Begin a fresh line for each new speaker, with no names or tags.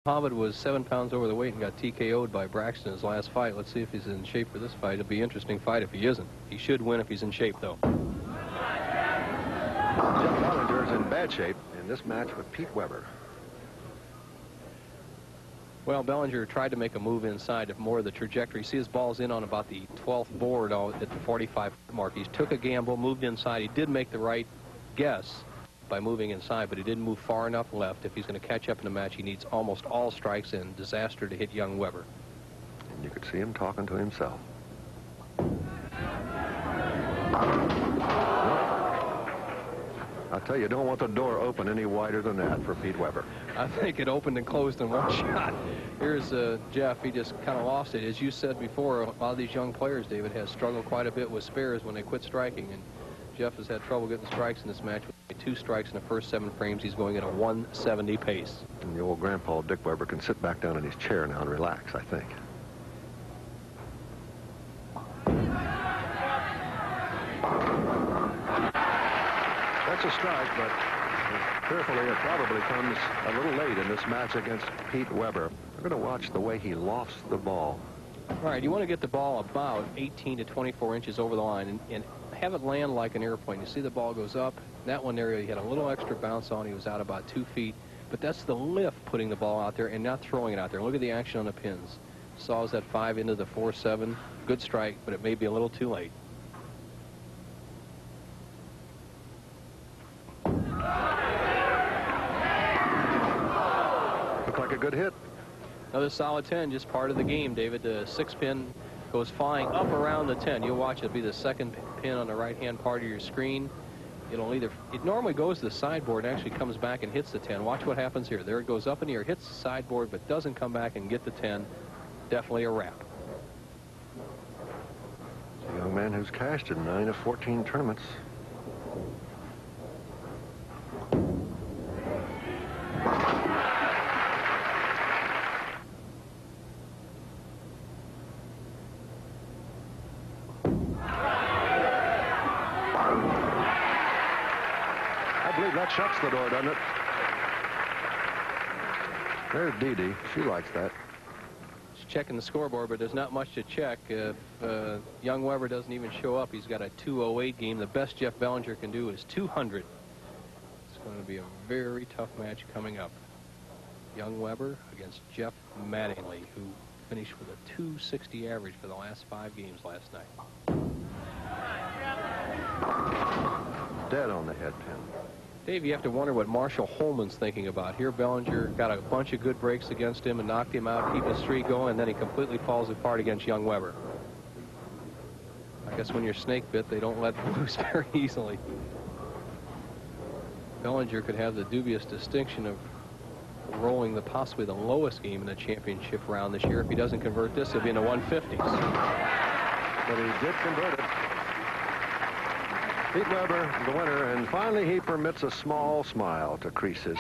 Muhammad was 7 pounds over the weight and got TKO'd by Braxton in his last fight. Let's see if he's in shape for this fight. It'll be an interesting fight if he isn't. He should win if he's in shape, though.
Jeff Bellinger is in bad shape in this match with Pete Weber.
Well, Bellinger tried to make a move inside of more of the trajectory. See, his ball's in on about the 12th board at the 45 mark. He took a gamble, moved inside. He did make the right guess by moving inside, but he didn't move far enough left. If he's going to catch up in the match, he needs almost all strikes and disaster to hit young Weber.
And you could see him talking to himself. I tell you, don't want the door open any wider than that for Pete Weber.
I think it opened and closed in one shot. Here's Jeff. He just kind of lost it. As you said before, a lot of these young players, David, has struggled quite a bit with spares when they quit striking, and Jeff has had trouble getting strikes in this match. With 2 strikes in the first 7 frames, he's going at a 170 pace.
And the old grandpa, Dick Weber, can sit back down in his chair now and relax, I think. That's a strike, but fearfully it probably comes a little late in this match against Pete Weber. We're going to watch the way he lofts the ball.
All right, you want to get the ball about 18 to 24 inches over the line and have it land like an airplane. You see the ball goes up. That one there, he had a little extra bounce on. He was out about 2 feet. But that's the lift putting the ball out there and not throwing it out there. Look at the action on the pins. Saws that 5 into the 4-7. Good strike, but it may be a little too late.
Looked like a good hit.
Another solid 10, just part of the game, David. The 6-pin goes flying up around the 10. You'll watch it be the 2nd pin on the right-hand part of your screen. It normally goes to the sideboard and actually comes back and hits the 10. Watch what happens here. There it goes up in the air, hits the sideboard, but doesn't come back and get the 10. Definitely a wrap.
It's a young man who's cashed in 9 of 14 tournaments. That shuts the door, doesn't it? There's Dee Dee. She likes that.
She's checking the scoreboard, but there's not much to check. If young Weber doesn't even show up, he's got a 208 game. The best Jeff Bellinger can do is 200. It's going to be a very tough match coming up. Young Weber against Jeff Mattingly, who finished with a 260 average for the last 5 games last night.
Dead on the head pin.
Dave, you have to wonder what Marshall Holman's thinking about. Here, Bellinger got a bunch of good breaks against him and knocked him out, keep his streak going, and then he completely falls apart against young Weber. I guess when you're snake bit, they don't let loose very easily. Bellinger could have the dubious distinction of rolling possibly the lowest game in the championship round this year. If he doesn't convert this, he'll be in the 150s.
But he did convert it. Pete Weber, the winner, and finally he permits a small smile to crease his